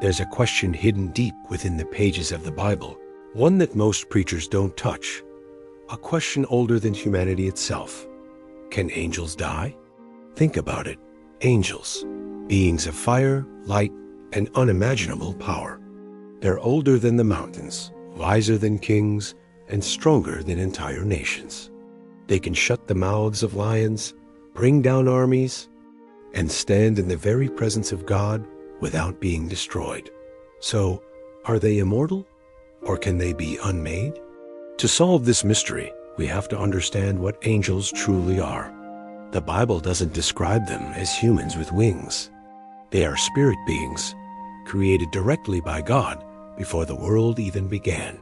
There's a question hidden deep within the pages of the Bible, one that most preachers don't touch, a question older than humanity itself. Can angels die? Think about it. Angels, beings of fire, light, and unimaginable power. They're older than the mountains, wiser than kings, and stronger than entire nations. They can shut the mouths of lions, bring down armies, and stand in the very presence of God without being destroyed. So, are they immortal, or can they be unmade? To solve this mystery, we have to understand what angels truly are. The Bible doesn't describe them as humans with wings. They are spirit beings, created directly by God before the world even began.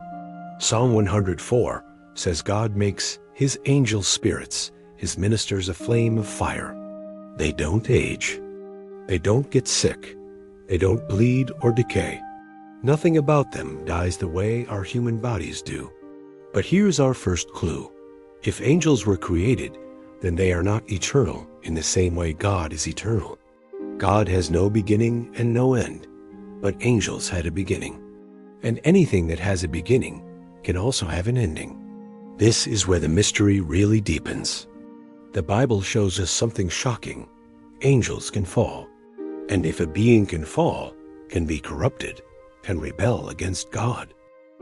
Psalm 104 says God makes his angel spirits, his ministers, a flame of fire. They don't age. They don't get sick. They don't bleed or decay. Nothing about them dies the way our human bodies do. But here's our first clue. If angels were created, then they are not eternal in the same way God is eternal. God has no beginning and no end, but angels had a beginning. And anything that has a beginning can also have an ending. This is where the mystery really deepens. The Bible shows us something shocking. Angels can fall. And if a being can fall, can be corrupted, can rebel against God,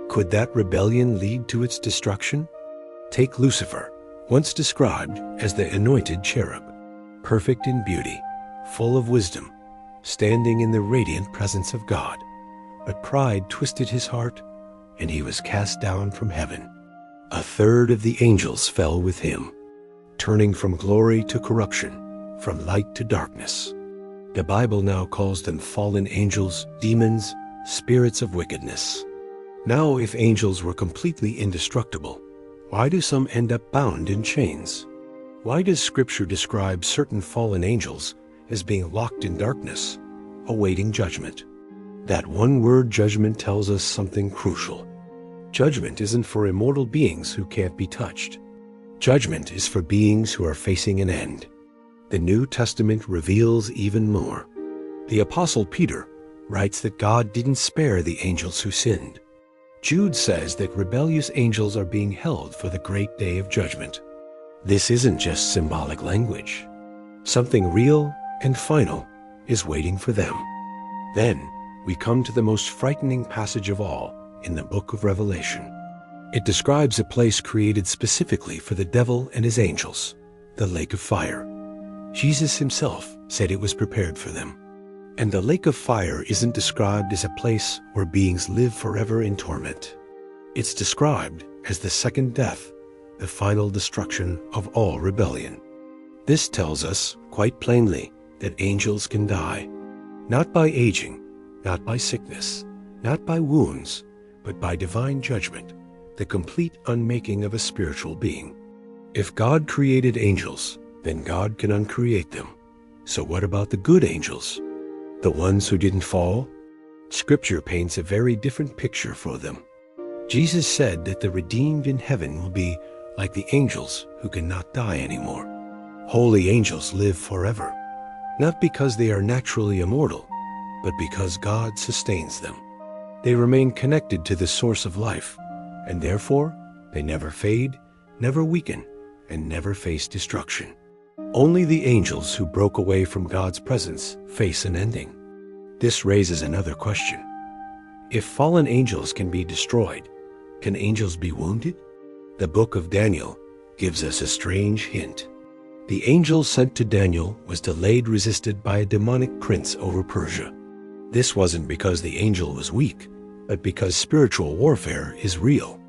could that rebellion lead to its destruction? Take Lucifer, once described as the anointed cherub, perfect in beauty, full of wisdom, standing in the radiant presence of God. But pride twisted his heart, and he was cast down from heaven. A third of the angels fell with him, turning from glory to corruption, from light to darkness. The Bible now calls them fallen angels, demons, spirits of wickedness. Now, if angels were completely indestructible, why do some end up bound in chains? Why does Scripture describe certain fallen angels as being locked in darkness, awaiting judgment? That one word, judgment, tells us something crucial. Judgment isn't for immortal beings who can't be touched. Judgment is for beings who are facing an end. The New Testament reveals even more. The Apostle Peter writes that God didn't spare the angels who sinned. Jude says that rebellious angels are being held for the great day of judgment. This isn't just symbolic language. Something real and final is waiting for them. Then we come to the most frightening passage of all in the book of Revelation. It describes a place created specifically for the devil and his angels, the lake of fire. Jesus himself said it was prepared for them. And the lake of fire isn't described as a place where beings live forever in torment. It's described as the second death, the final destruction of all rebellion. This tells us, quite plainly, that angels can die, not by aging, not by sickness, not by wounds, but by divine judgment, the complete unmaking of a spiritual being. If God created angels, then God can uncreate them. So what about the good angels? The ones who didn't fall? Scripture paints a very different picture for them. Jesus said that the redeemed in heaven will be like the angels who cannot die anymore. Holy angels live forever, not because they are naturally immortal, but because God sustains them. They remain connected to the source of life, and therefore they never fade, never weaken, and never face destruction. Only the angels who broke away from God's presence face an ending. This raises another question. If fallen angels can be destroyed, can angels be wounded? The book of Daniel gives us a strange hint. The angel sent to Daniel was delayed, resisted by a demonic prince over Persia. This wasn't because the angel was weak, but because spiritual warfare is real.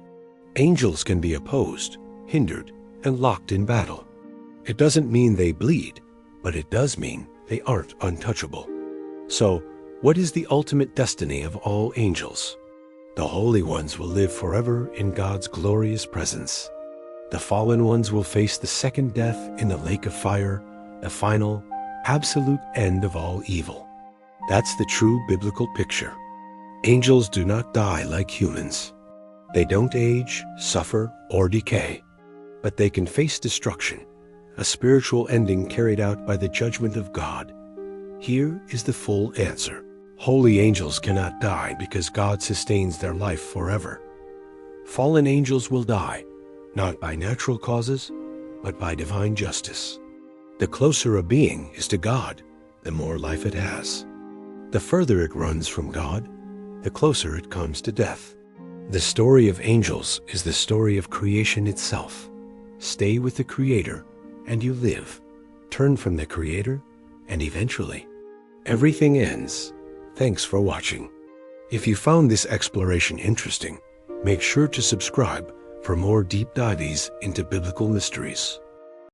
Angels can be opposed, hindered, and locked in battle. It doesn't mean they bleed, but it does mean they aren't untouchable. So, what is the ultimate destiny of all angels? The holy ones will live forever in God's glorious presence. The fallen ones will face the second death in the lake of fire, the final, absolute end of all evil. That's the true biblical picture. Angels do not die like humans. They don't age, suffer, or decay, but they can face destruction, a spiritual ending carried out by the judgment of God. Here is the full answer. Holy angels cannot die because God sustains their life forever. Fallen angels will die, not by natural causes, but by divine justice. The closer a being is to God, the more life it has. The further it runs from God, the closer it comes to death. The story of angels is the story of creation itself. Stay with the Creator, and you live. Turn from the Creator, and eventually, everything ends. Thanks for watching. If you found this exploration interesting, make sure to subscribe for more deep dives into biblical mysteries.